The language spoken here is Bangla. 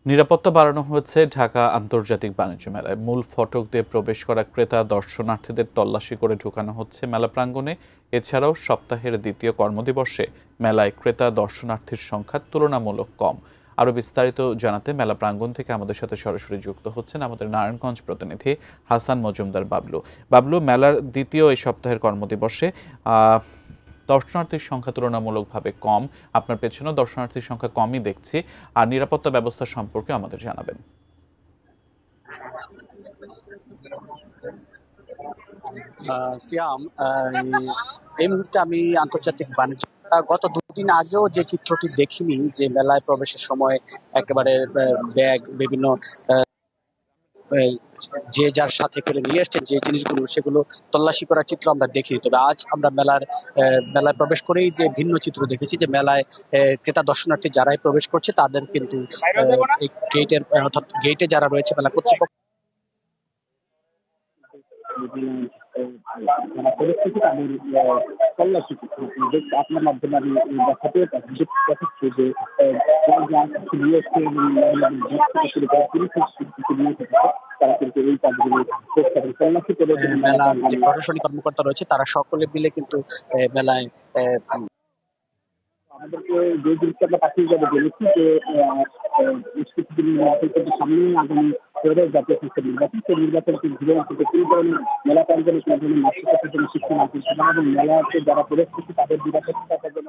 নিরাপত্তা বাড়ানো হয়েছে ঢাকা আন্তর্জাতিক বাণিজ্য মেলায়। মূল ফটক দিয়ে প্রবেশ করা ক্রেতা দর্শনার্থীদের তল্লাশি করে ঢোকানো হচ্ছে মেলা প্রাঙ্গণে। এছাড়াও সপ্তাহের দ্বিতীয় কর্মদিবসে মেলায় ক্রেতা দর্শনার্থীর সংখ্যা তুলনামূলক কম। আরও বিস্তারিত জানাতে মেলা প্রাঙ্গণ থেকে আমাদের সাথে সরাসরি যুক্ত হচ্ছেন আমাদের নারায়ণগঞ্জ প্রতিনিধি হাসান মজুমদার বাবলু। বাবলু, মেলার দ্বিতীয় এই সপ্তাহের কর্মদিবসে দর্শনার্থীর সংখ্যা তুলনামূলকভাবে কম। আপনার পেছনেও দর্শনার্থীর সংখ্যা কমই দেখছি। আর নিরাপত্তা ব্যবস্থা সম্পর্কে আমাদের জানাবেন। সিয়াম, এই মুহূর্তে আমি আন্তর্জাতিক বাণিজ্য গত দুদিন আগেও যে চিত্রটি দেখিনি, যে মেলায় প্রবেশের সময় একেবারে ব্যাগ বিভিন্ন যে যার সাথে করে নিয়ে এসছেন যে জিনিসগুলো, সেগুলো তল্লাশি করার চিত্র আমরা দেখি। তবে আজ আমরা মেলায় প্রবেশ করেই যে ভিন্ন চিত্র দেখেছি, যে মেলায় ক্রেতা দর্শনার্থী যারাই প্রবেশ করছে তাদের কিন্তু এই গেটের অর্থাৎ গেটে যারা রয়েছে মেলা কর্তৃপক্ষ যারা পরিস্থিতি তাদের তল্লাশি আপনার মাধ্যমে আমি দেখাতে দেখাচ্ছি যে নিয়ে এসছে এবং শুরু করে পুলিশ নিয়ে এসেছে, তারা কিন্তু এই কাজগুলো করতে পারে তল্লাশি করে। মেলার যে প্রশাসনিক কর্মকর্তা রয়েছে তারা সকলে মিলে কিন্তু মেলায় আমাদেরকে যে জিনিসটা আমরা পাঠিয়ে যাবে বলেছি যে কিছুদিনের মধ্যে কিন্তু সামনে আগামী জাতীয় সংসদ নির্বাচন, সেই নির্বাচনকে ঘিরে কিন্তু কোনো ধরনের মেলা প্রাঙ্গণে কোনো ধরনের নাশকতার জন্য শিক্ষা না এবং মেলাতে যারা প্রবেশ করছে তাদের নিরাপত্তার জন্য